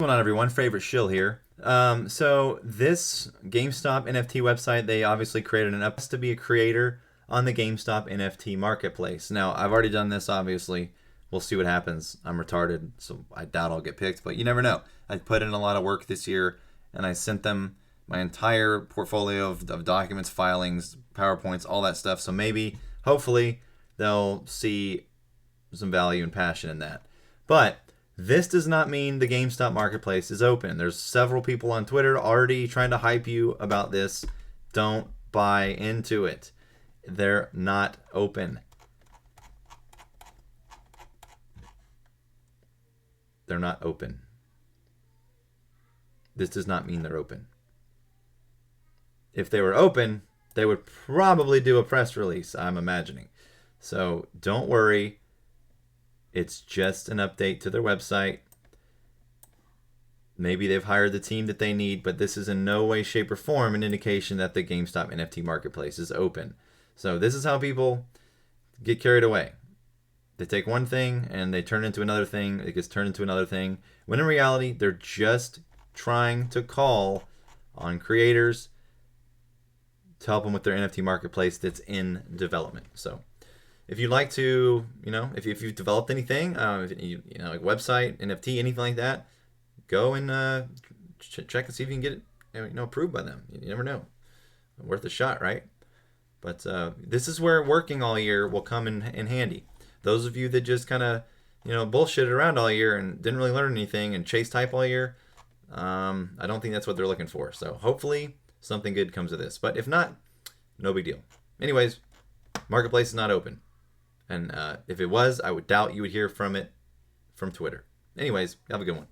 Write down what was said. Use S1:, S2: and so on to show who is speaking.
S1: What's going on, everyone? Favorite shill here. So this GameStop NFT website, they obviously created an to be a creator on the GameStop NFT marketplace. Now, I've already done this, obviously. We'll see what happens. I'm retarded, so I doubt I'll get picked, but you never know. I put in a lot of work this year, and I sent them my entire portfolio of documents, filings, PowerPoints, all that stuff. So maybe, hopefully, they'll see some value and passion in that. But this does not mean the GameStop marketplace is open. There's several people on Twitter already trying to hype you about this. Don't buy into it. They're not open. They're not open. This does not mean they're open. If they were open, they would probably do a press release, I'm imagining. So don't worry. It's just an update to their website. Maybe they've hired the team that they need, but this is in no way, shape, or form an indication that the GameStop NFT marketplace is open. So this is how people get carried away. They take one thing and they turn it into another thing. It gets turned into another thing. When in reality, they're just trying to call on creators to help them with their NFT marketplace that's in development. So if you'd like to, if you've developed anything, like website, NFT, anything like that, go and check and see if you can get it, approved by them. You never know. Worth a shot, right? But this is where working all year will come in handy. Those of you that just kind of, bullshitted around all year and didn't really learn anything and chased hype all year, I don't think that's what they're looking for. So hopefully something good comes of this. But if not, no big deal. Anyways, marketplace is not open. And if it was, I would doubt you would hear from it from Twitter. Anyways, have a good one.